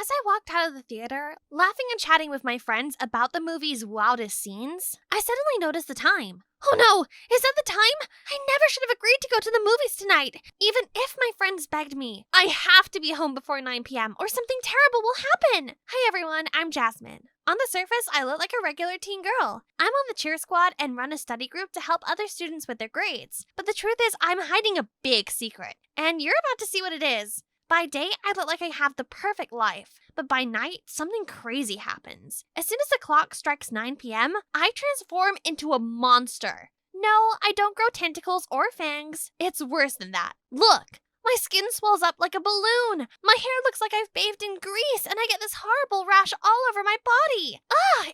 As I walked out of the theater, laughing and chatting with my friends about the movie's wildest scenes, I suddenly noticed the time. Oh no, is that the time? I never should have agreed to go to the movies tonight, even if my friends begged me. I have to be home before 9 p.m. or something terrible will happen. Hi everyone, I'm Jasmine. On the surface, I look like a regular teen girl. I'm on the cheer squad and run a study group to help other students with their grades. But the truth is, I'm hiding a big secret, and you're about to see what it is. By day, I look like I have the perfect life, but by night, something crazy happens. As soon as the clock strikes 9 p.m., I transform into a monster. No, I don't grow tentacles or fangs. It's worse than that. Look! My skin swells up like a balloon. My hair looks like I've bathed in grease, and I get this horrible rash all over my body.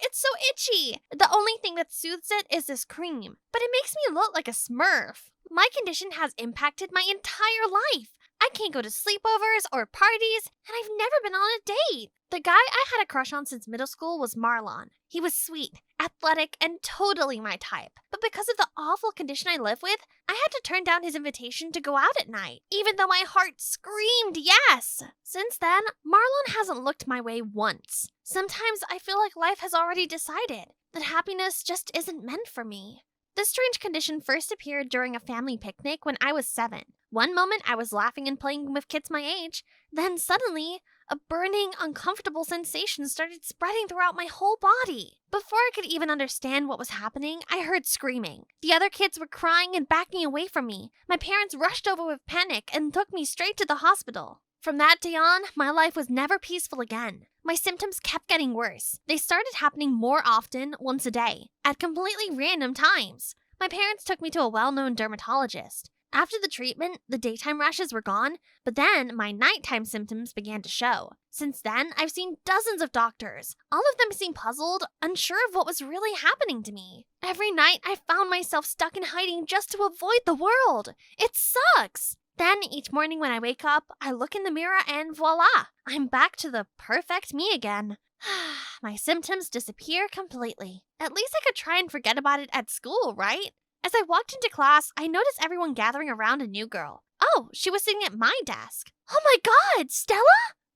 It's so itchy. The only thing that soothes it is this cream, but it makes me look like a smurf. My condition has impacted my entire life. I can't go to sleepovers or parties, and I've never been on a date. The guy I had a crush on since middle school was Marlon. He was sweet, athletic, and totally my type. But because of the awful condition I live with, I had to turn down his invitation to go out at night, even though my heart screamed yes. Since then, Marlon hasn't looked my way once. Sometimes I feel like life has already decided that happiness just isn't meant for me. This strange condition first appeared during a family picnic when I was 7. One moment I was laughing and playing with kids my age, then suddenly, a burning, uncomfortable sensation started spreading throughout my whole body. Before I could even understand what was happening, I heard screaming. The other kids were crying and backing away from me. My parents rushed over with panic and took me straight to the hospital. From that day on, my life was never peaceful again. My symptoms kept getting worse. They started happening more often, once a day, at completely random times. My parents took me to a well-known dermatologist. After the treatment, the daytime rashes were gone, but then my nighttime symptoms began to show. Since then, I've seen dozens of doctors. All of them seemed puzzled, unsure of what was really happening to me. Every night, I found myself stuck in hiding just to avoid the world. It sucks! Then, each morning when I wake up, I look in the mirror and voila! I'm back to the perfect me again. My symptoms disappear completely. At least I could try and forget about it at school, right? As I walked into class, I noticed everyone gathering around a new girl. Oh, she was sitting at my desk. Oh my god, Stella?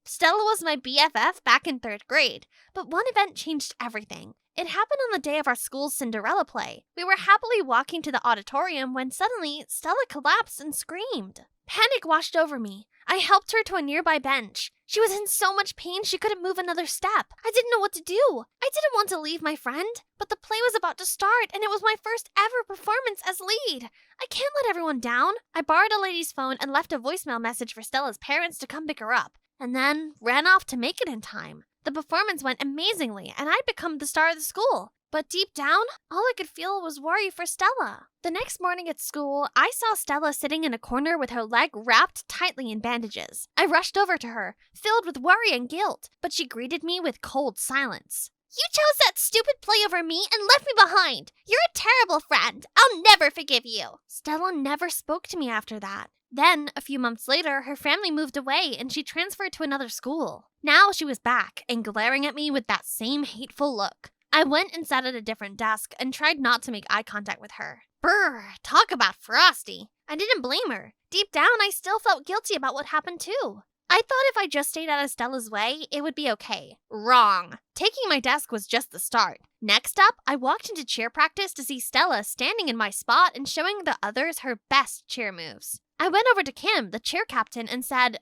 Stella was my BFF back in 3rd grade, but one event changed everything. It happened on the day of our school's Cinderella play. We were happily walking to the auditorium when suddenly Stella collapsed and screamed. Panic washed over me. I helped her to a nearby bench. She was in so much pain she couldn't move another step. I didn't know what to do. I didn't want to leave my friend, but the play was about to start and it was my first ever performance as lead. I can't let everyone down. I borrowed a lady's phone and left a voicemail message for Stella's parents to come pick her up, and then ran off to make it in time. The performance went amazingly and I'd become the star of the school. But deep down, all I could feel was worry for Stella. The next morning at school, I saw Stella sitting in a corner with her leg wrapped tightly in bandages. I rushed over to her, filled with worry and guilt, but she greeted me with cold silence. You chose that stupid play over me and left me behind. You're a terrible friend. I'll never forgive you. Stella never spoke to me after that. Then, a few months later, her family moved away and she transferred to another school. Now she was back and glaring at me with that same hateful look. I went and sat at a different desk and tried not to make eye contact with her. Brr, talk about frosty. I didn't blame her. Deep down, I still felt guilty about what happened too. I thought if I just stayed out of Stella's way, it would be okay. Wrong. Taking my desk was just the start. Next up, I walked into cheer practice to see Stella standing in my spot and showing the others her best cheer moves. I went over to Kim, the cheer captain, and said,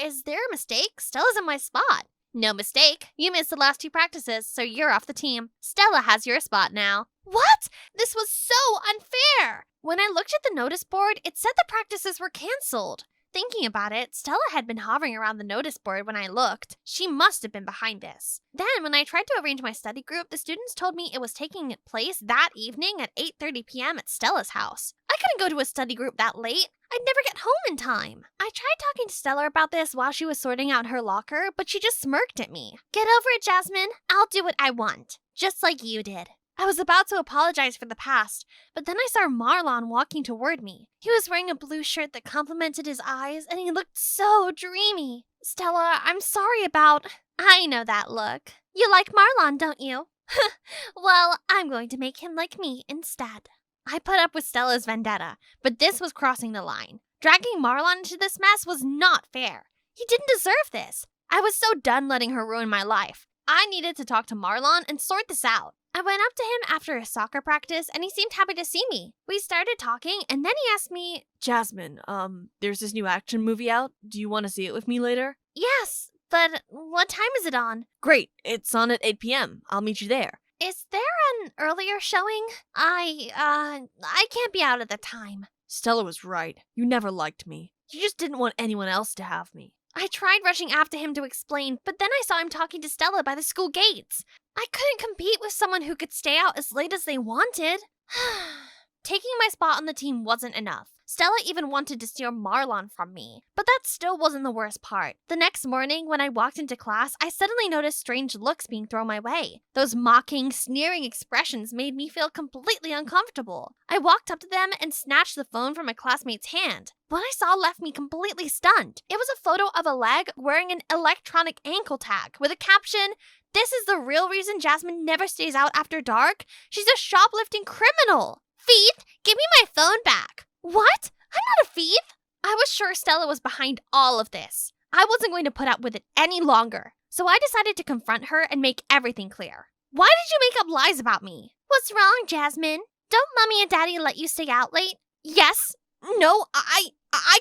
is there a mistake? Stella's in my spot. No mistake. You missed the last 2 practices, so you're off the team. Stella has your spot now. What? This was so unfair! When I looked at the notice board, it said the practices were canceled. Thinking about it, Stella had been hovering around the notice board when I looked. She must have been behind this. Then, when I tried to arrange my study group, the students told me it was taking place that evening at 8:30 p.m. at Stella's house. I couldn't go to a study group that late. I'd never get home in time. I tried talking to Stella about this while she was sorting out her locker, but she just smirked at me. Get over it, Jasmine. I'll do what I want. Just like you did. I was about to apologize for the past, but then I saw Marlon walking toward me. He was wearing a blue shirt that complemented his eyes, and he looked so dreamy. Stella, I'm sorry about... I know that look. You like Marlon, don't you? Well, I'm going to make him like me instead. I put up with Stella's vendetta, but this was crossing the line. Dragging Marlon into this mess was not fair. He didn't deserve this. I was so done letting her ruin my life. I needed to talk to Marlon and sort this out. I went up to him after a soccer practice and he seemed happy to see me. We started talking and then he asked me, Jasmine, there's this new action movie out. Do you want to see it with me later? Yes, but what time is it on? Great, it's on at 8 p.m. I'll meet you there. Is there an earlier showing? I can't be out at the time. Stella was right. You never liked me. You just didn't want anyone else to have me. I tried rushing after him to explain, but then I saw him talking to Stella by the school gates. I couldn't compete with someone who could stay out as late as they wanted. Taking my spot on the team wasn't enough. Stella even wanted to steal Marlon from me, but that still wasn't the worst part. The next morning, when I walked into class, I suddenly noticed strange looks being thrown my way. Those mocking, sneering expressions made me feel completely uncomfortable. I walked up to them and snatched the phone from my classmate's hand. What I saw left me completely stunned. It was a photo of a leg wearing an electronic ankle tag with a caption, "This is the real reason Jasmine never stays out after dark. She's a shoplifting criminal. Thief, give me my phone back." What? I'm not a thief. I was sure Stella was behind all of this. I wasn't going to put up with it any longer. So I decided to confront her and make everything clear. Why did you make up lies about me? What's wrong, Jasmine? Don't Mommy and Daddy let you stay out late? Yes. No, I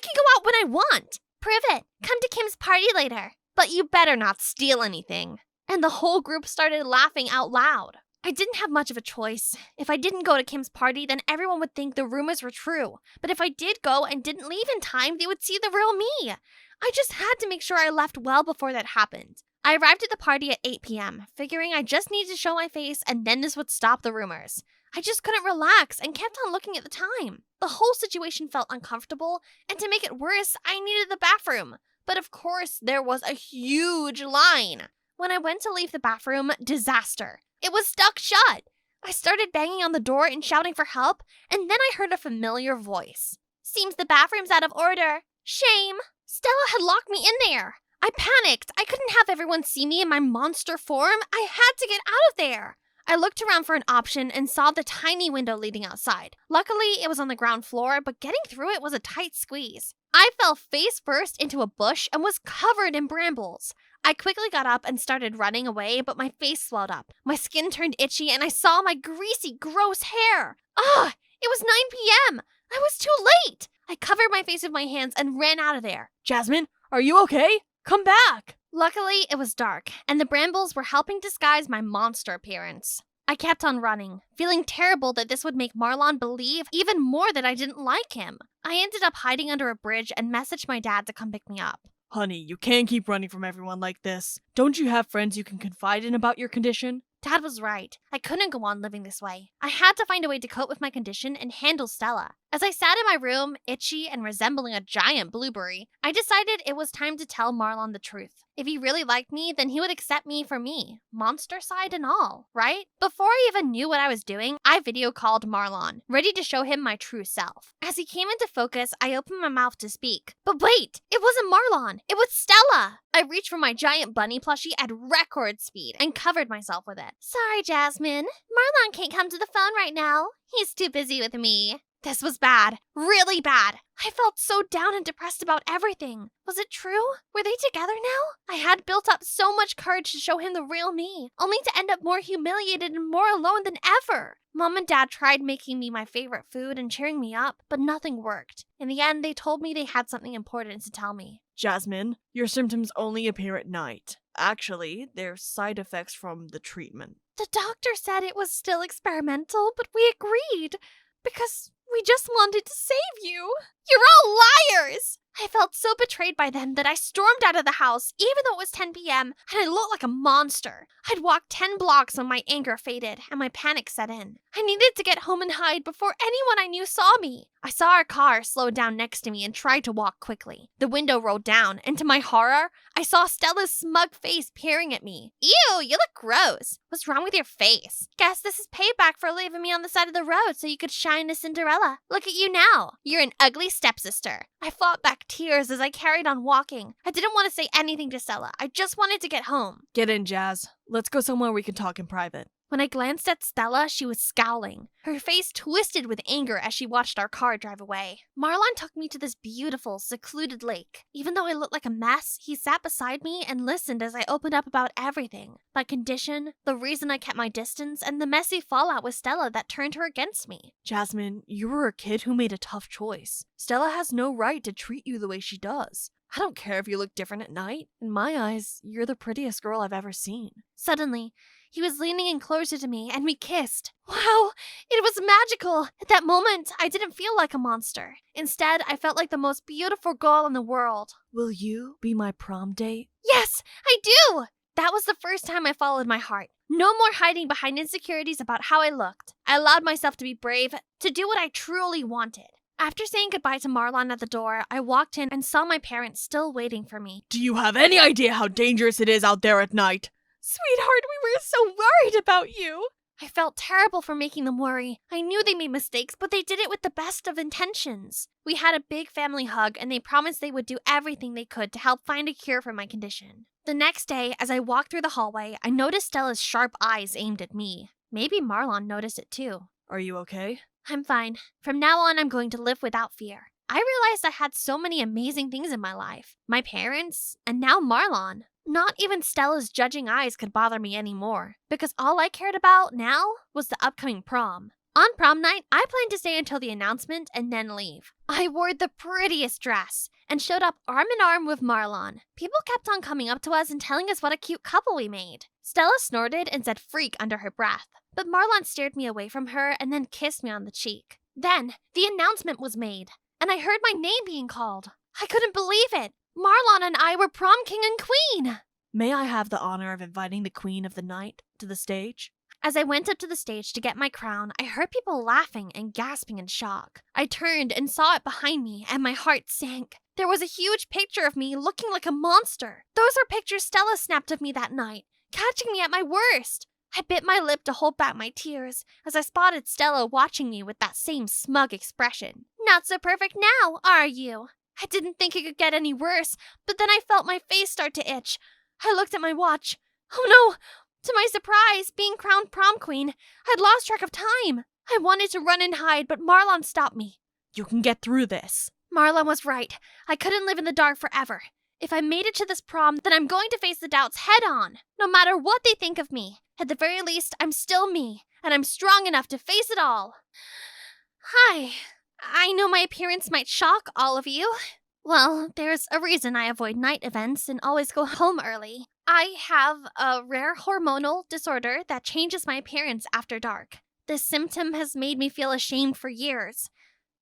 can go out when I want. Prove it. Come to Kim's party later. But you better not steal anything. And the whole group started laughing out loud. I didn't have much of a choice. If I didn't go to Kim's party, then everyone would think the rumors were true. But if I did go and didn't leave in time, they would see the real me. I just had to make sure I left well before that happened. I arrived at the party at 8 p.m., figuring I just needed to show my face and then this would stop the rumors. I just couldn't relax and kept on looking at the time. The whole situation felt uncomfortable, and to make it worse, I needed the bathroom. But of course, there was a huge line. When I went to leave the bathroom, disaster. It was stuck shut. I started banging on the door and shouting for help, and then I heard a familiar voice. Seems the bathroom's out of order. Shame. Stella had locked me in there. I panicked. I couldn't have everyone see me in my monster form. I had to get out of there. I looked around for an option and saw the tiny window leading outside. Luckily, it was on the ground floor, but getting through it was a tight squeeze. I fell face first into a bush and was covered in brambles. I quickly got up and started running away, but my face swelled up. My skin turned itchy and I saw my greasy, gross hair. Ugh! It was 9 p.m. I was too late. I covered my face with my hands and ran out of there. Jasmine, are you okay? Come back! Luckily, it was dark, and the brambles were helping disguise my monster appearance. I kept on running, feeling terrible that this would make Marlon believe even more that I didn't like him. I ended up hiding under a bridge and messaged my dad to come pick me up. Honey, you can't keep running from everyone like this. Don't you have friends you can confide in about your condition? Dad was right. I couldn't go on living this way. I had to find a way to cope with my condition and handle Stella. As I sat in my room, itchy and resembling a giant blueberry, I decided it was time to tell Marlon the truth. If he really liked me, then he would accept me for me, monster side and all, right? Before I even knew what I was doing, I video called Marlon, ready to show him my true self. As he came into focus, I opened my mouth to speak. But wait, it wasn't Marlon, it was Stella! I reached for my giant bunny plushie at record speed and covered myself with it. Sorry, Jasmine. Marlon can't come to the phone right now. He's too busy with me. This was bad. Really bad. I felt so down and depressed about everything. Was it true? Were they together now? I had built up so much courage to show him the real me, only to end up more humiliated and more alone than ever. Mom and Dad tried making me my favorite food and cheering me up, but nothing worked. In the end, they told me they had something important to tell me. Jasmine, your symptoms only appear at night. Actually, they're side effects from the treatment. The doctor said it was still experimental, but we agreed. Because we just wanted to save you. You're all liars! I felt so betrayed by them that I stormed out of the house, even though it was 10 p.m., and I looked like a monster. I'd walked 10 blocks when my anger faded and my panic set in. I needed to get home and hide before anyone I knew saw me. I saw our car slow down next to me and tried to walk quickly. The window rolled down, and to my horror, I saw Stella's smug face peering at me. Ew, you look gross. What's wrong with your face? Guess this is payback for leaving me on the side of the road so you could shine a Cinderella. Look at you now. You're an ugly stepsister. I fought back tears as I carried on walking. I didn't want to say anything to Stella. I just wanted to get home. Get in, Jazz. Let's go somewhere we can talk in private. When I glanced at Stella, she was scowling. Her face twisted with anger as she watched our car drive away. Marlon took me to this beautiful, secluded lake. Even though I looked like a mess, he sat beside me and listened as I opened up about everything. My condition, the reason I kept my distance, and the messy fallout with Stella that turned her against me. Jasmine, you were a kid who made a tough choice. Stella has no right to treat you the way she does. I don't care if you look different at night. In my eyes, you're the prettiest girl I've ever seen. Suddenly, he was leaning in closer to me and we kissed. Wow, it was magical. At that moment, I didn't feel like a monster. Instead, I felt like the most beautiful girl in the world. Will you be my prom date? Yes, I do! That was the first time I followed my heart. No more hiding behind insecurities about how I looked. I allowed myself to be brave, to do what I truly wanted. After saying goodbye to Marlon at the door, I walked in and saw my parents still waiting for me. Do you have any idea how dangerous it is out there at night? Sweetheart, we were so worried about you. I felt terrible for making them worry. I knew they made mistakes, but they did it with the best of intentions. We had a big family hug, and they promised they would do everything they could to help find a cure for my condition. The next day, as I walked through the hallway, I noticed Stella's sharp eyes aimed at me. Maybe Marlon noticed it too. Are you okay? I'm fine. From now on, I'm going to live without fear. I realized I had so many amazing things in my life. My parents, and now Marlon. Not even Stella's judging eyes could bother me anymore, because all I cared about now was the upcoming prom. On prom night, I planned to stay until the announcement and then leave. I wore the prettiest dress and showed up arm in arm with Marlon. People kept on coming up to us and telling us what a cute couple we made. Stella snorted and said freak under her breath, but Marlon steered me away from her and then kissed me on the cheek. Then, the announcement was made, and I heard my name being called. I couldn't believe it. Marlon and I were prom king and queen. May I have the honor of inviting the queen of the night to the stage? As I went up to the stage to get my crown, I heard people laughing and gasping in shock. I turned and saw it behind me, and my heart sank. There was a huge picture of me looking like a monster. Those are pictures Stella snapped of me that night, catching me at my worst. I bit my lip to hold back my tears as I spotted Stella watching me with that same smug expression. Not so perfect now, are you? I didn't think it could get any worse, but then I felt my face start to itch. I looked at my watch. Oh no! To my surprise, being crowned prom queen, I'd lost track of time. I wanted to run and hide, but Marlon stopped me. You can get through this. Marlon was right. I couldn't live in the dark forever. If I made it to this prom, then I'm going to face the doubts head on, no matter what they think of me. At the very least, I'm still me, and I'm strong enough to face it all. Hi. I know my appearance might shock all of you. Well, there's a reason I avoid night events and always go home early. I have a rare hormonal disorder that changes my appearance after dark. This symptom has made me feel ashamed for years.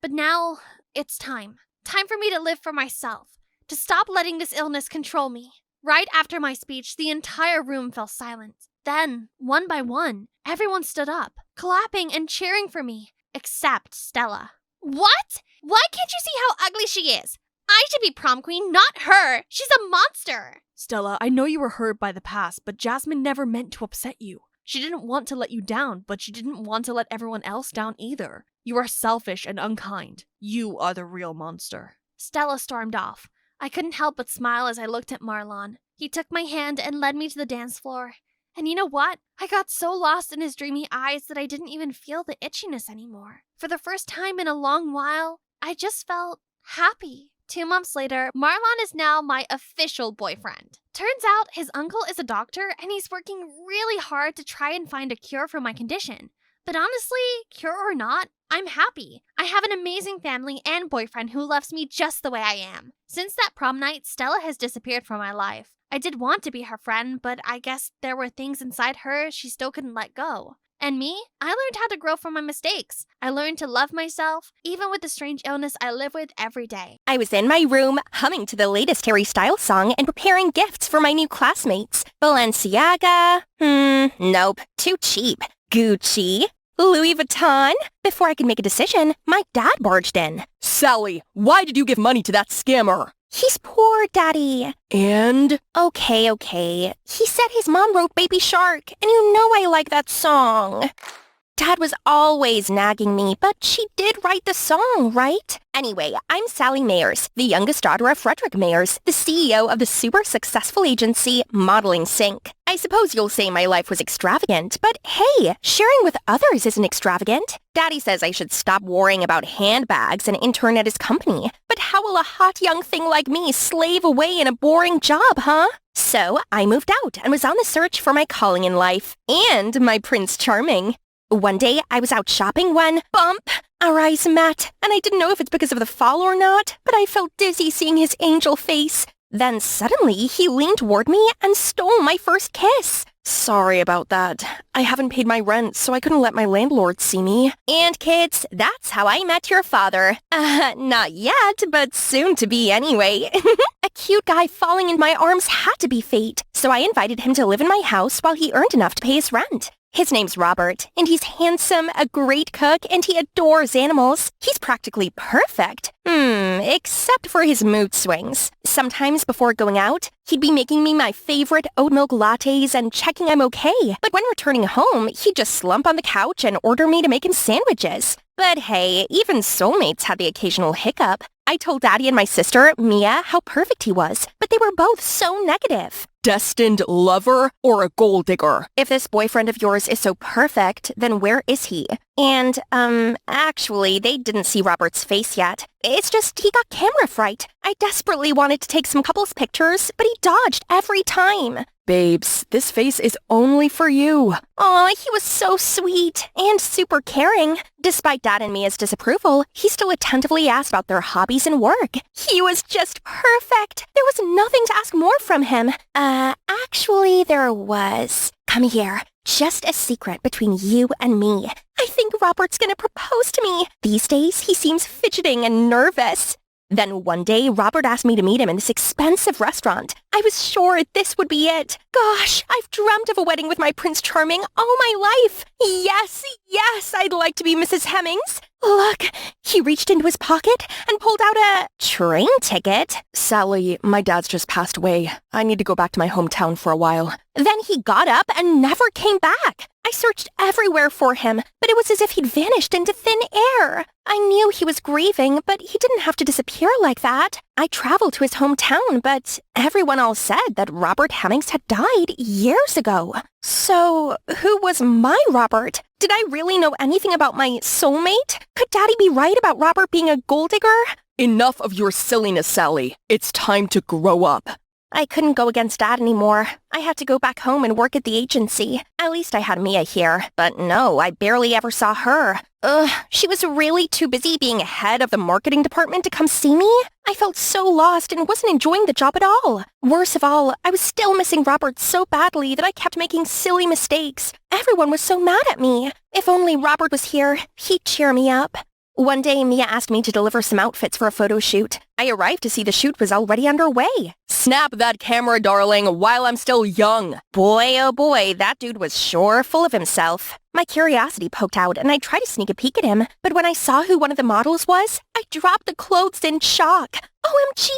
But now, it's time. Time for me to live for myself. To stop letting this illness control me. Right after my speech, the entire room fell silent. Then, one by one, everyone stood up, clapping and cheering for me, except Stella. What? Why can't you see how ugly she is? I should be prom queen, not her. She's a monster. Stella, I know you were hurt by the past, but Jasmine never meant to upset you. She didn't want to let you down, but she didn't want to let everyone else down either. You are selfish and unkind. You are the real monster. Stella stormed off. I couldn't help but smile as I looked at Marlon. He took my hand and led me to the dance floor. And you know what? I got so lost in his dreamy eyes that I didn't even feel the itchiness anymore. For the first time in a long while, I just felt happy. 2 months later, Marlon is now my official boyfriend. Turns out his uncle is a doctor and he's working really hard to try and find a cure for my condition. But honestly, cure or not, I'm happy. I have an amazing family and boyfriend who loves me just the way I am. Since that prom night, Stella has disappeared from my life. I did want to be her friend, but I guess there were things inside her she still couldn't let go. And me? I learned how to grow from my mistakes. I learned to love myself, even with the strange illness I live with every day. I was in my room, humming to the latest Harry Styles song and preparing gifts for my new classmates. Balenciaga? Nope. Too cheap. Gucci? Louis Vuitton? Before I could make a decision, my dad barged in. Sally, why did you give money to that scammer? He's poor, Daddy. And? Okay. He said his mom wrote Baby Shark, and you know I like that song. Dad was always nagging me, but she did write the song, right? Anyway, I'm Sally Mayers, the youngest daughter of Frederick Mayers, the CEO of the super successful agency Modeling Sync. I I suppose you'll say my life was extravagant, but hey, sharing with others isn't extravagant. Daddy says I should stop worrying about handbags and intern at his company. But how will a hot young thing like me slave away in a boring job, huh? So I moved out and was on the search for my calling in life. And my Prince Charming. One day, I was out shopping when, bump, our eyes met. And I didn't know if it's because of the fall or not, but I felt dizzy seeing his angel face. Then suddenly, he leaned toward me and stole my first kiss. Sorry about that. I haven't paid my rent, so I couldn't let my landlord see me. And kids, that's how I met your father. Not yet, but soon to be anyway. A cute guy falling in my arms had to be fate, so I invited him to live in my house while he earned enough to pay his rent. His name's Robert, and he's handsome, a great cook, and he adores animals. He's practically perfect. Except for his mood swings. Sometimes before going out, he'd be making me my favorite oat milk lattes and checking I'm okay. But when returning home, he'd just slump on the couch and order me to make him sandwiches. But hey, even soulmates had the occasional hiccup. I told Daddy and my sister, Mia, how perfect he was, but they were both so negative. Destined lover or a gold digger? If this boyfriend of yours is so perfect, then where is he? And, actually, they didn't see Robert's face yet. It's just he got camera fright. I desperately wanted to take some couples pictures, but he dodged every time. Babes, this face is only for you. Aw, he was so sweet and super caring. Despite Dad and Mia's disapproval, he still attentively asked about their hobbies and work. He was just perfect. There was nothing to ask more from him. Actually, there was. Come here. Just a secret between you and me. I think Robert's gonna propose to me. These days, he seems fidgeting and nervous. Then one day, Robert asked me to meet him in this expensive restaurant. I was sure this would be it. Gosh, I've dreamt of a wedding with my Prince Charming all my life. Yes, I'd like to be Mrs. Hemmings. Look, he reached into his pocket and pulled out a train ticket. Sally, my dad's just passed away. I need to go back to my hometown for a while. Then he got up and never came back. I searched everywhere for him, but it was as if he'd vanished into thin air. I knew he was grieving, but he didn't have to disappear like that. I traveled to his hometown, but everyone all said that Robert Hemmings had died years ago. So, who was my Robert? Did I really know anything about my soulmate? Could Daddy be right about Robert being a gold digger? Enough of your silliness, Sally. It's time to grow up. I couldn't go against Dad anymore. I had to go back home and work at the agency. At least I had Mia here. But no, I barely ever saw her. She was really too busy being head of the marketing department to come see me. I felt so lost and wasn't enjoying the job at all. Worst of all, I was still missing Robert so badly that I kept making silly mistakes. Everyone was so mad at me. If only Robert was here, he'd cheer me up. One day, Mia asked me to deliver some outfits for a photo shoot. I arrived to see the shoot was already underway. Snap that camera, darling, while I'm still young. Boy, oh boy, that dude was sure full of himself. My curiosity poked out and I tried to sneak a peek at him, but when I saw who one of the models was, I dropped the clothes in shock. OMG!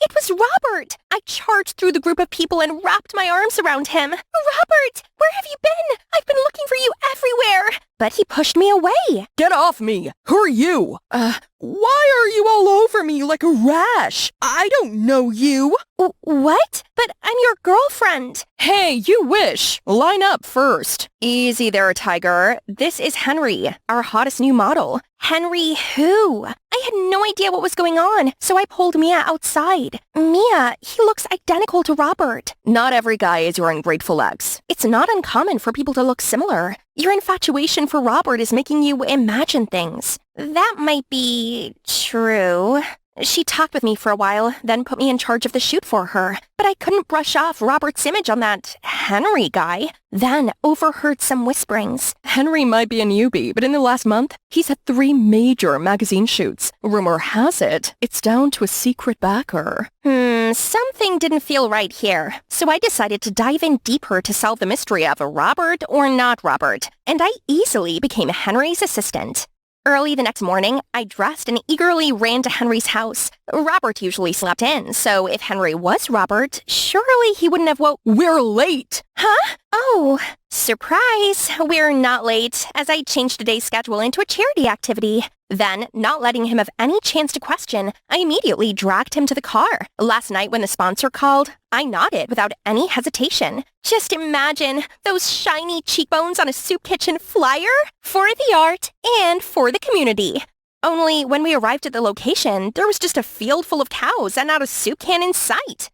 It was Robert! I charged through the group of people and wrapped my arms around him. Robert! Where have you been? I've been looking for you everywhere! But he pushed me away. Get off me! Who are you? Why are you all over me like a rash? I don't know you. What? But I'm your girlfriend. Hey, you wish. Line up first. Easy there, Tiger. This is Henry, our hottest new model. Henry who? I had no idea what was going on, so I pulled Mia outside. Mia, he looks identical to Robert. Not every guy is your ungrateful ex. It's not uncommon for people to look similar. Your infatuation for Robert is making you imagine things. That might be true. She talked with me for a while, then put me in charge of the shoot for her. But I couldn't brush off Robert's image on that Henry guy. Then overheard some whisperings. Henry might be a newbie, but in the last month, he's had 3 major magazine shoots. Rumor has it, it's down to a secret backer. Something didn't feel right here. So I decided to dive in deeper to solve the mystery of Robert or not Robert. And I easily became Henry's assistant. Early the next morning, I dressed and eagerly ran to Henry's house. Robert usually slept in, so if Henry was Robert, surely he wouldn't have We're late! Huh? Oh, surprise! We're not late, as I changed today's schedule into a charity activity. Then, not letting him have any chance to question, I immediately dragged him to the car. Last night when the sponsor called, I nodded without any hesitation. Just imagine those shiny cheekbones on a soup kitchen flyer for the art and for the community. Only when we arrived at the location, there was just a field full of cows and not a soup can in sight.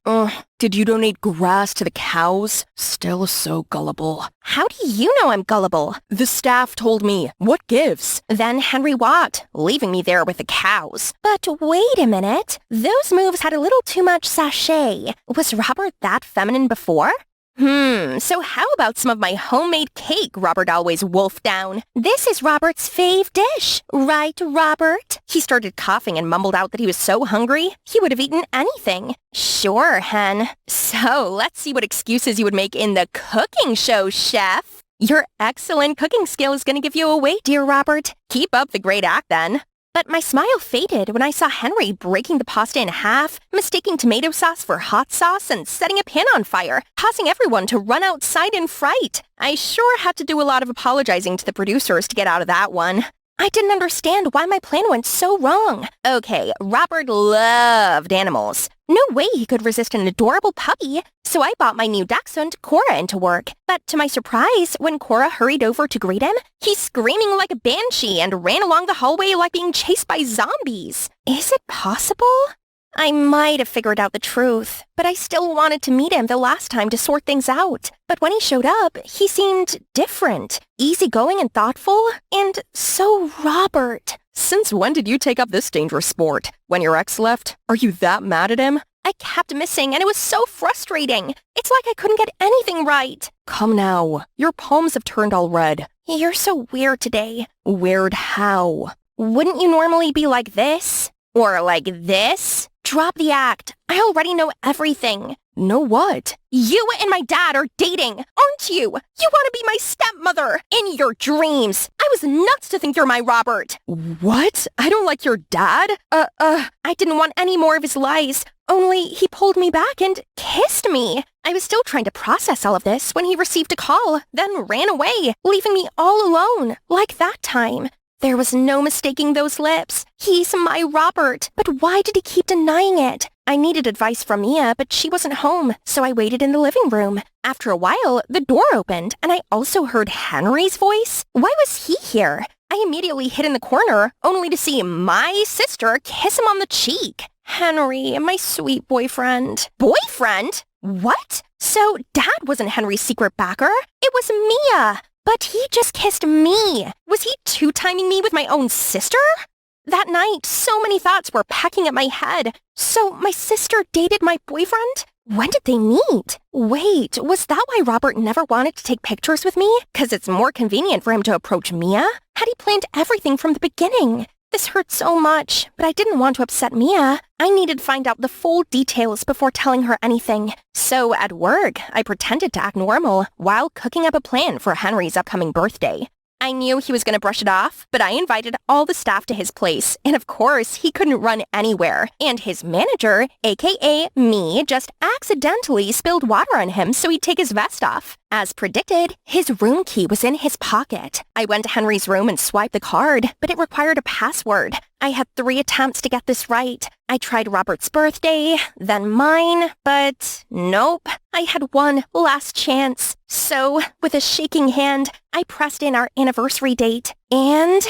Did you donate grass to the cows? Stella's so gullible. How do you know I'm gullible? The staff told me. What gives? Then Henry walked, leaving me there with the cows. But wait a minute. Those moves had a little too much sachet. Was Robert that feminine before? So how about some of my homemade cake Robert always wolfed down? This is Robert's fave dish, right, Robert? He started coughing and mumbled out that he was so hungry, he would have eaten anything. Sure, Hen. So, let's see what excuses you would make in the cooking show, Chef. Your excellent cooking skill is going to give you away, dear Robert. Keep up the great act, then. But my smile faded when I saw Henry breaking the pasta in half, mistaking tomato sauce for hot sauce, and setting a pan on fire, causing everyone to run outside in fright. I sure had to do a lot of apologizing to the producers to get out of that one. I didn't understand why my plan went so wrong. Okay, Robert loved animals. No way he could resist an adorable puppy. So I bought my new dachshund, Cora, into work. But to my surprise, when Cora hurried over to greet him, he's screaming like a banshee and ran along the hallway like being chased by zombies. Is it possible? I might have figured out the truth, but I still wanted to meet him the last time to sort things out. But when he showed up, he seemed different, easygoing and thoughtful, and so Robert. Since when did you take up this dangerous sport? When your ex left? Are you that mad at him? I kept missing, and it was so frustrating. It's like I couldn't get anything right. Come now. Your palms have turned all red. You're so weird today. Weird how? Wouldn't you normally be like this? Or like this? Drop the act. I already know everything. Know what? You and my dad are dating, aren't you? You want to be my stepmother in your dreams. I was nuts to think you're my Robert. What? I don't like your dad? I didn't want any more of his lies. Only he pulled me back and kissed me. I was still trying to process all of this when he received a call, then ran away, leaving me all alone, like that time. There was no mistaking those lips. He's my Robert. But why did he keep denying it? I needed advice from Mia, but she wasn't home, so I waited in the living room. After a while, the door opened, and I also heard Henry's voice. Why was he here? I immediately hid in the corner, only to see my sister kiss him on the cheek. Henry, my sweet boyfriend. Boyfriend? What? So Dad wasn't Henry's secret backer? It was Mia. But he just kissed me. Was he two-timing me with my own sister? That night, so many thoughts were pecking at my head. So my sister dated my boyfriend? When did they meet? Wait, was that why Robert never wanted to take pictures with me? 'Cause it's more convenient for him to approach Mia? Had he planned everything from the beginning? This hurt so much, but I didn't want to upset Mia. I needed to find out the full details before telling her anything. So at work, I pretended to act normal while cooking up a plan for Henry's upcoming birthday. I knew he was going to brush it off, but I invited all the staff to his place, and of course, he couldn't run anywhere. And his manager, aka me, just accidentally spilled water on him so he'd take his vest off. As predicted, his room key was in his pocket. I went to Henry's room and swiped the card, but it required a password. I had 3 attempts to get this right. I tried Robert's birthday, then mine, but nope. I had one last chance. So, with a shaking hand, I pressed in our anniversary date, and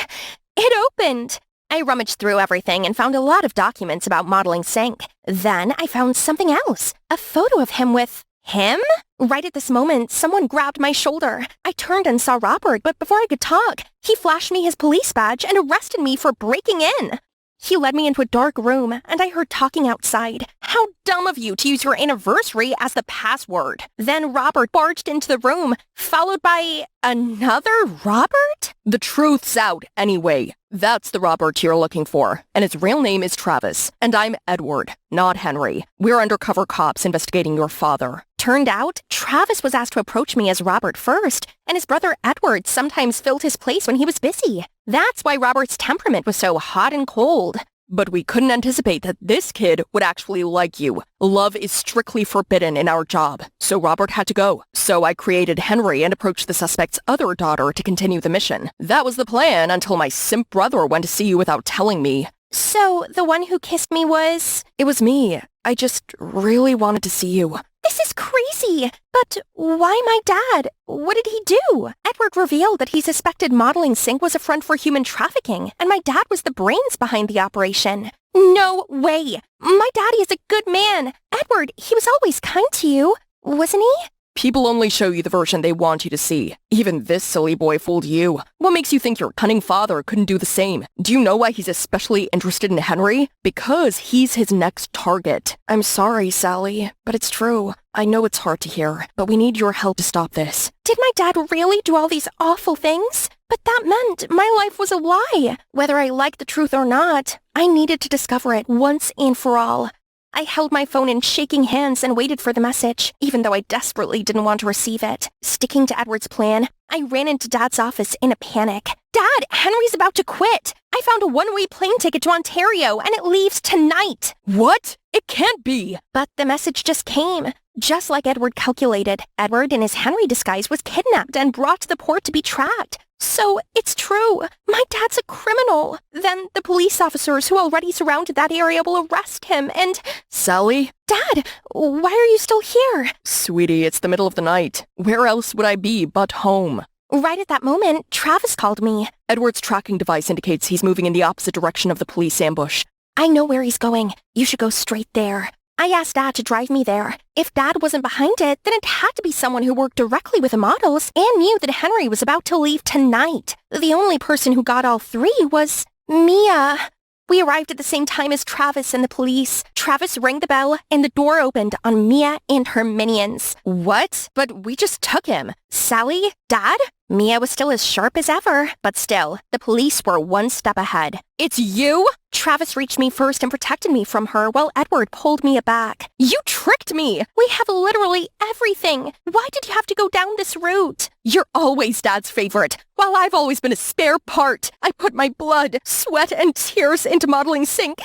it opened. I rummaged through everything and found a lot of documents about modeling sync. Then I found something else, a photo of him with him? Right at this moment, someone grabbed my shoulder. I turned and saw Robert, but before I could talk, he flashed me his police badge and arrested me for breaking in. He led me into a dark room, and I heard talking outside. How dumb of you to use your anniversary as the password. Then Robert barged into the room, followed by another Robert? The truth's out anyway. That's the Robert you're looking for, and his real name is Travis, and I'm Edward, not Henry. We're undercover cops investigating your father. Turned out, Travis was asked to approach me as Robert first, and his brother Edward sometimes filled his place when he was busy. That's why Robert's temperament was so hot and cold. But we couldn't anticipate that this kid would actually like you. Love is strictly forbidden in our job, so Robert had to go. So I created Henry and approached the suspect's other daughter to continue the mission. That was the plan until my simp brother went to see you without telling me. So, the one who kissed me was... It was me. I just really wanted to see you. This is crazy! But why my dad? What did he do? Edward revealed that he suspected modeling Sync was a front for human trafficking, and my dad was the brains behind the operation. No way! My daddy is a good man! Edward, he was always kind to you, wasn't he? People only show you the version they want you to see. Even this silly boy fooled you. What makes you think your cunning father couldn't do the same? Do you know why he's especially interested in Henry? Because he's his next target. I'm sorry, Sally, but it's true. I know it's hard to hear, but we need your help to stop this. Did my dad really do all these awful things? But that meant my life was a lie. Whether I liked the truth or not, I needed to discover it once and for all. I held my phone in shaking hands and waited for the message, even though I desperately didn't want to receive it. Sticking to Edward's plan, I ran into Dad's office in a panic. Dad, Henry's about to quit. I found a one-way plane ticket to Ontario, and it leaves tonight. What? It can't be. But the message just came. Just like Edward calculated, Edward in his Henry disguise was kidnapped and brought to the port to be tracked. So, it's true. My dad's a criminal. Then the police officers who already surrounded that area will arrest him and... Sally? Dad, why are you still here? Sweetie, it's the middle of the night. Where else would I be but home? Right at that moment, Travis called me. Edward's tracking device indicates he's moving in the opposite direction of the police ambush. I know where he's going. You should go straight there. I asked Dad to drive me there. If Dad wasn't behind it, then it had to be someone who worked directly with the models and knew that Henry was about to leave tonight. The only person who got all three was Mia. We arrived at the same time as Travis and the police. Travis rang the bell, and the door opened on Mia and her minions. What? But we just took him. Sally? Dad? Mia was still as sharp as ever, but still, the police were one step ahead. It's you? Travis reached me first and protected me from her while Edward pulled me aback. You tricked me! We have literally everything. Why did you have to go down this route? You're always Dad's favorite, while I've always been a spare part. I put my blood, sweat, and tears into modeling Sync,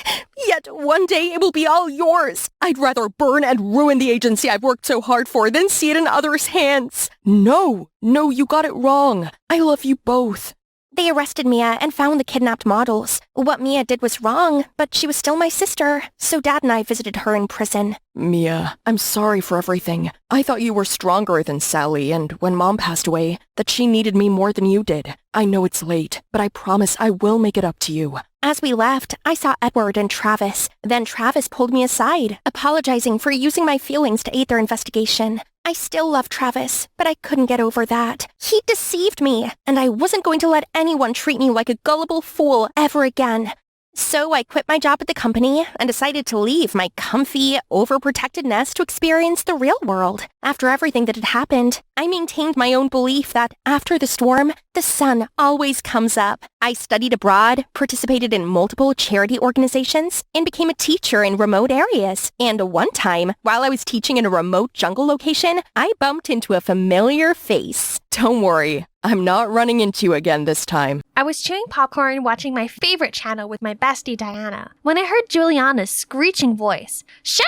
yet one day it will be all yours. I'd rather burn and ruin the agency I've worked so hard for than see it in others' hands. No, you got it wrong. I love you both. They arrested Mia and found the kidnapped models. What Mia did was wrong, but she was still my sister, so Dad and I visited her in prison. Mia, I'm sorry for everything. I thought you were stronger than Sally, and when Mom passed away, that she needed me more than you did. I know it's late, but I promise I will make it up to you. As we left, I saw Edward and Travis. Then Travis pulled me aside, apologizing for using my feelings to aid their investigation. I still love Travis, but I couldn't get over that. He deceived me, and I wasn't going to let anyone treat me like a gullible fool ever again. So I quit my job at the company and decided to leave my comfy, overprotected nest to experience the real world. After everything that had happened, I maintained my own belief that after the storm, the sun always comes up. I studied abroad, participated in multiple charity organizations, and became a teacher in remote areas. And one time, while I was teaching in a remote jungle location, I bumped into a familiar face. Don't worry, I'm not running into you again this time. I was chewing popcorn watching my favorite channel with my bestie Diana when I heard Juliana's screeching voice. Cheryl!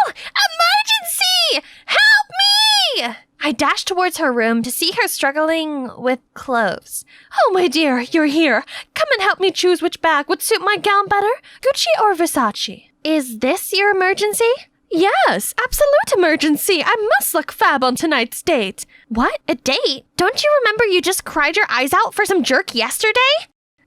Emergency! Help me! I dashed towards her room to see her struggling with clothes. Oh, my dear, you're here. Come and help me choose which bag would suit my gown better, Gucci or Versace. Is this your emergency? Yes, absolute emergency. I must look fab on tonight's date. What? A date? Don't you remember you just cried your eyes out for some jerk yesterday?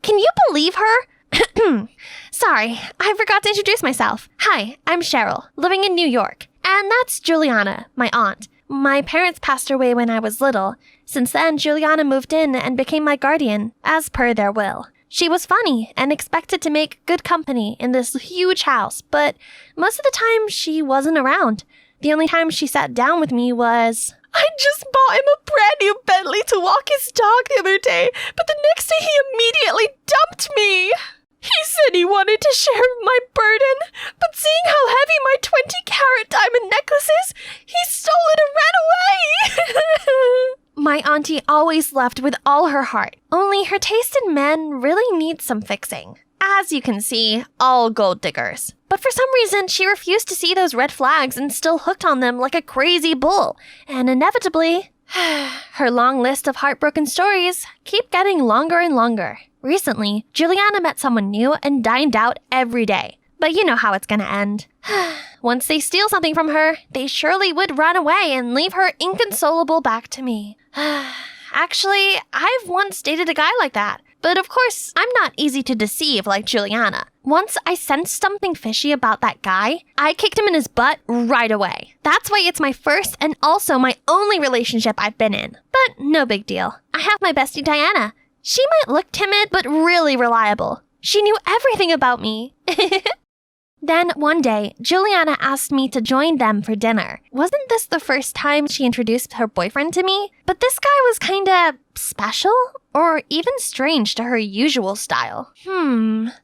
Can you believe her? Sorry, I forgot to introduce myself. Hi, I'm Cheryl, living in New York. And that's Juliana, my aunt. My parents passed away when I was little. Since then, Juliana moved in and became my guardian, as per their will. She was funny and expected to make good company in this huge house, but most of the time she wasn't around. The only time she sat down with me was... I just bought him a brand new Bentley to walk his dog the other day, but the next day he immediately dumped me. He said he wanted to share my burden, but seeing how heavy my 20-carat diamond necklace is, he stole it and ran away. My auntie always loved with all her heart, only her taste in men really needs some fixing. as you can see, all gold diggers. But for some reason, she refused to see those red flags and still hooked on them like a crazy bull. And inevitably, her long list of heartbroken stories keep getting longer and longer. Recently, Juliana met someone new and dined out every day. But you know how it's gonna end. Once they steal something from her, they surely would run away and leave her inconsolable back to me. Actually, I've once dated a guy like that. But of course, I'm not easy to deceive like Juliana. Once I sensed something fishy about that guy, I kicked him in his butt right away. That's why it's my first and also my only relationship I've been in. But no big deal. I have my bestie Diana. She might look timid, but really reliable. She knew everything about me. Then one day, Juliana asked me to join them for dinner. Wasn't this the first time she introduced her boyfriend to me? But this guy was kinda special? Or even strange to her usual style.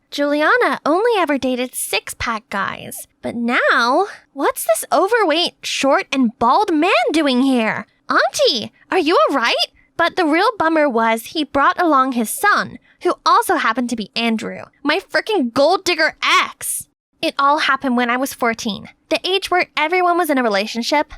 Juliana only ever dated six-pack guys. But now, what's this overweight, short, and bald man doing here? Auntie, are you alright? But the real bummer was he brought along his son, who also happened to be Andrew, my freaking gold digger ex. It all happened when I was 14, the age where everyone was in a relationship,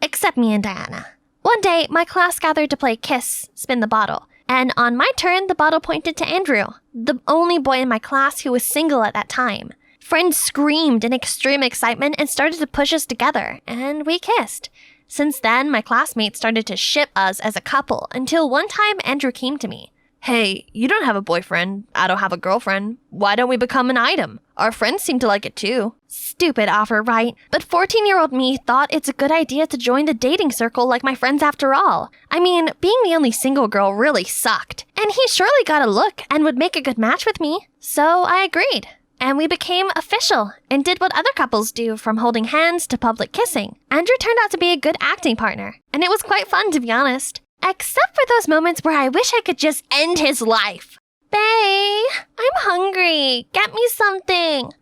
except me and Diana. One day, my class gathered to play Kiss, Spin the Bottle, and on my turn, the bottle pointed to Andrew, the only boy in my class who was single at that time. Friends screamed in extreme excitement and started to push us together, and we kissed. Since then, my classmates started to ship us as a couple, until one time Andrew came to me. Hey, you don't have a boyfriend. I don't have a girlfriend. Why don't we become an item? Our friends seem to like it too. Stupid offer, right? But 14-year-old me thought it's a good idea to join the dating circle like my friends after all. I mean, being the only single girl really sucked. And he surely got a look and would make a good match with me. So I agreed. And we became official and did what other couples do, from holding hands to public kissing. Andrew turned out to be a good acting partner. And it was quite fun, to be honest. Except for those moments where I wish I could just end his life. Bae, I'm hungry. Get me something.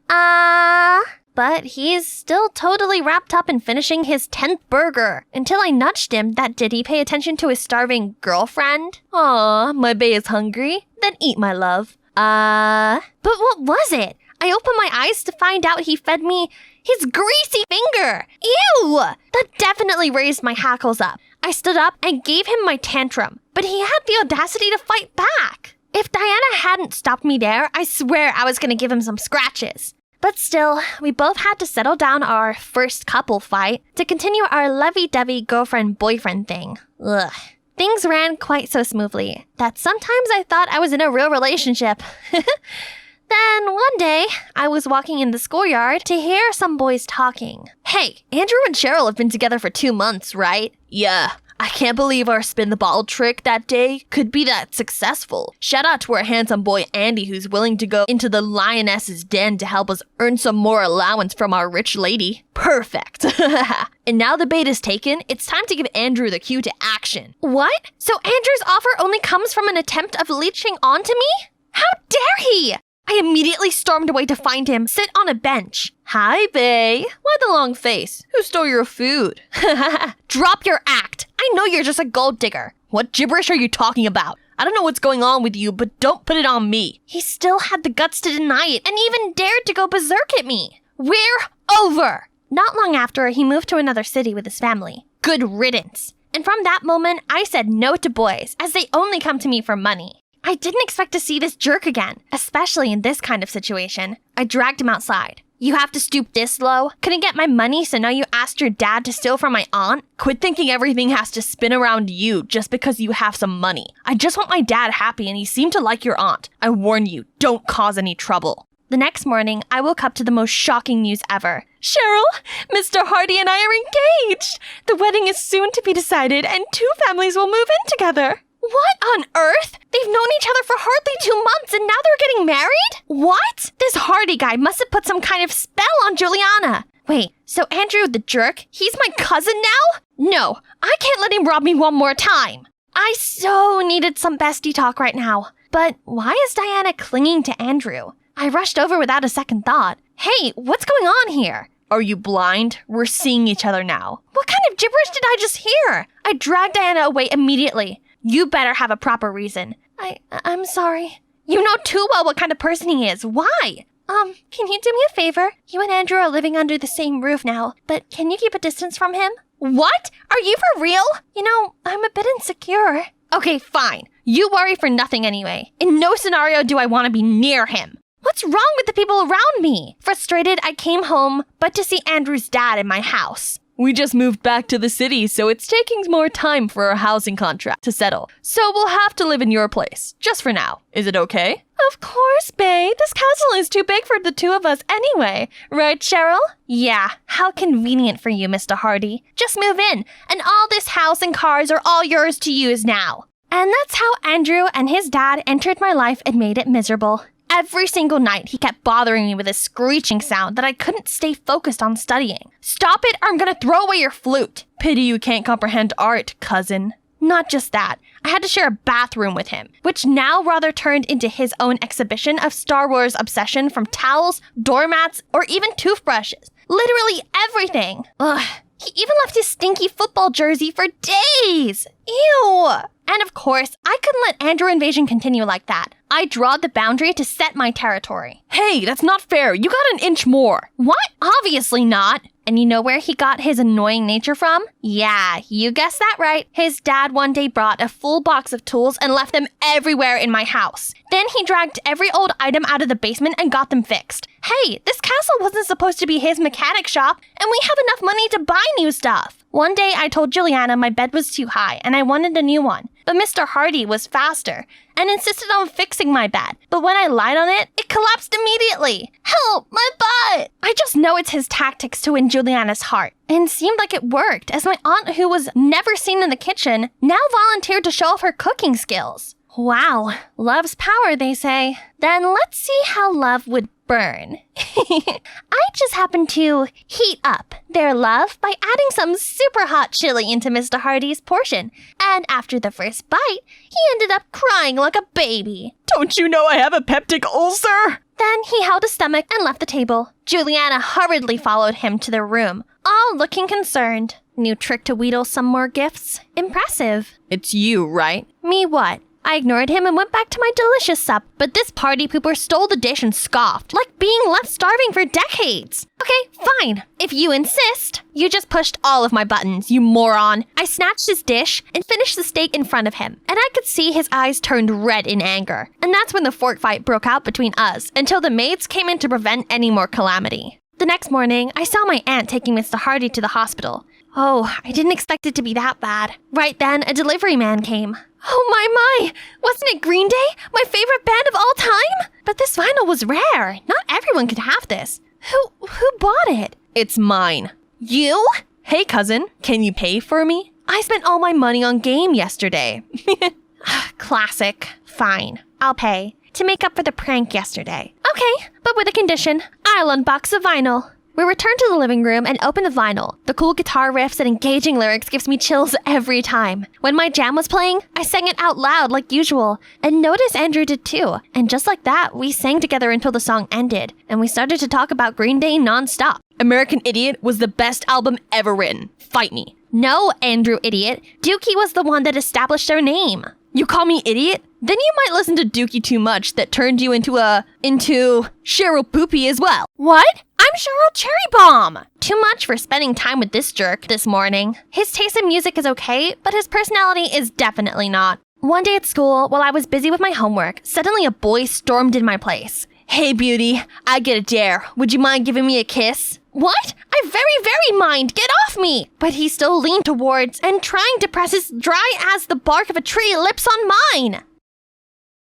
But he's still totally wrapped up in finishing his 10th burger. Until I nudged him that did he pay attention to his starving girlfriend? Aw, my bae is hungry? Then eat, my love. But what was it? I opened my eyes to find out he fed me his greasy finger. Ew! That definitely raised my hackles up. I stood up and gave him my tantrum, but he had the audacity to fight back. If Diana hadn't stopped me there, I swear I was going to give him some scratches. But still, we both had to settle down our first couple fight to continue our lovey-dovey girlfriend-boyfriend thing. Ugh. Things ran quite so smoothly that sometimes I thought I was in a real relationship. Then one day, I was walking in the schoolyard to hear some boys talking. Hey, Andrew and Cheryl have been together for 2 months, right? Yeah. I can't believe our spin the bottle trick that day could be that successful. Shout out to our handsome boy Andy, who's willing to go into the lioness's den to help us earn some more allowance from our rich lady. Perfect. And now the bait is taken, it's time to give Andrew the cue to action. What? So Andrew's offer only comes from an attempt of leeching onto me? How dare he? I immediately stormed away to find him sit on a bench. Hi, bae. Why the long face? Who stole your food? Drop your act. I know you're just a gold digger. What gibberish are you talking about? I don't know what's going on with you, but don't put it on me. He still had the guts to deny it and even dared to go berserk at me. We're over. Not long after, he moved to another city with his family. Good riddance. And from that moment, I said no to boys, as they only come to me for money. I didn't expect to see this jerk again, especially in this kind of situation. I dragged him outside. You have to stoop this low? Couldn't get my money, so now you asked your dad to steal from my aunt? Quit thinking everything has to spin around you just because you have some money. I just want my dad happy and he seemed to like your aunt. I warn you, don't cause any trouble. The next morning, I woke up to the most shocking news ever. Cheryl, Mr. Hardy and I are engaged! The wedding is soon to be decided and 2 families will move in together. What on earth? They've known each other for hardly 2 months and now they're getting married? What? This Hardy guy must have put some kind of spell on Juliana. Wait, so Andrew the jerk, he's my cousin now? No, I can't let him rob me one more time. I so needed some bestie talk right now. But why is Diana clinging to Andrew? I rushed over without a second thought. Hey, what's going on here? Are you blind? We're seeing each other now. What kind of gibberish did I just hear? I dragged Diana away immediately. You better have a proper reason. I'm sorry. You know too well what kind of person he is. Why? Can you do me a favor? You and Andrew are living under the same roof now, but can you keep a distance from him? What? Are you for real? You know, I'm a bit insecure. Okay, fine. You worry for nothing anyway. In no scenario do I want to be near him. What's wrong with the people around me? Frustrated, I came home, but to see Andrew's dad in my house. We just moved back to the city, so it's taking more time for our housing contract to settle. So we'll have to live in your place, just for now. Is it okay? Of course, bae. This castle is too big for the two of us anyway. Right, Cheryl? Yeah, how convenient for you, Mr. Hardy. Just move in, and all this house and cars are all yours to use now. And that's how Andrew and his dad entered my life and made it miserable. Every single night, he kept bothering me with a screeching sound that I couldn't stay focused on studying. Stop it or I'm gonna throw away your flute. Pity you can't comprehend art, cousin. Not just that, I had to share a bathroom with him, which now rather turned into his own exhibition of Star Wars obsession from towels, doormats, or even toothbrushes. Literally everything. Ugh. He even left his stinky football jersey for days. Ew. And of course, I couldn't let Andrew invasion continue like that. I drawed the boundary to set my territory. Hey, that's not fair. You got an inch more. What? Obviously not. And you know where he got his annoying nature from? Yeah, you guessed that right. His dad one day brought a full box of tools and left them everywhere in my house. Then he dragged every old item out of the basement and got them fixed. Hey, this castle wasn't supposed to be his mechanic shop, and we have enough money to buy new stuff. One day I told Juliana my bed was too high and I wanted a new one. But Mr. Hardy was faster and insisted on fixing my bed. But when I lied on it, it collapsed immediately. Help, my butt! I just know it's his tactics to win Juliana's heart. And seemed like it worked, as my aunt, who was never seen in the kitchen, now volunteered to show off her cooking skills. Wow, love's power, they say. Then let's see how love would burn. I just happened to heat up their love by adding some super hot chili into Mr. Hardy's portion. And after the first bite, he ended up crying like a baby. Don't you know I have a peptic ulcer? Then he held his stomach and left the table. Juliana hurriedly followed him to their room, all looking concerned. New trick to wheedle some more gifts? Impressive. It's you, right? Me what? I ignored him and went back to my delicious sup, but this party pooper stole the dish and scoffed, like being left starving for decades. Okay, fine. If you insist. You just pushed all of my buttons, you moron. I snatched his dish and finished the steak in front of him, and I could see his eyes turned red in anger. And that's when the fork fight broke out between us, until the maids came in to prevent any more calamity. The next morning, I saw my aunt taking Mr. Hardy to the hospital. Oh, I didn't expect it to be that bad. Right then, a delivery man came. Oh my! Wasn't it Green Day? My favorite band of all time? But this vinyl was rare. Not everyone could have this. Who bought it? It's mine. You? Hey, cousin, can you pay for me? I spent all my money on game yesterday. Classic. Fine. I'll pay. To make up for the prank yesterday. Okay, but with a condition. I'll unbox the vinyl. We returned to the living room and opened the vinyl. The cool guitar riffs and engaging lyrics gives me chills every time. When my jam was playing, I sang it out loud like usual. And notice Andrew did too. And just like that, we sang together until the song ended. And we started to talk about Green Day nonstop. American Idiot was the best album ever written. Fight me. No, Andrew Idiot. Dookie was the one that established their name. You call me idiot? Then you might listen to Dookie too much that turned you into Cheryl Poopy as well. What? I'm Cheryl Cherry Bomb! Too much for spending time with this jerk this morning. His taste in music is okay, but his personality is definitely not. One day at school, while I was busy with my homework, suddenly a boy stormed in my place. Hey, beauty, I get a dare. Would you mind giving me a kiss? What? I very mind. Get off me! But he still leaned towards and trying to press his dry as the bark of a tree lips on mine.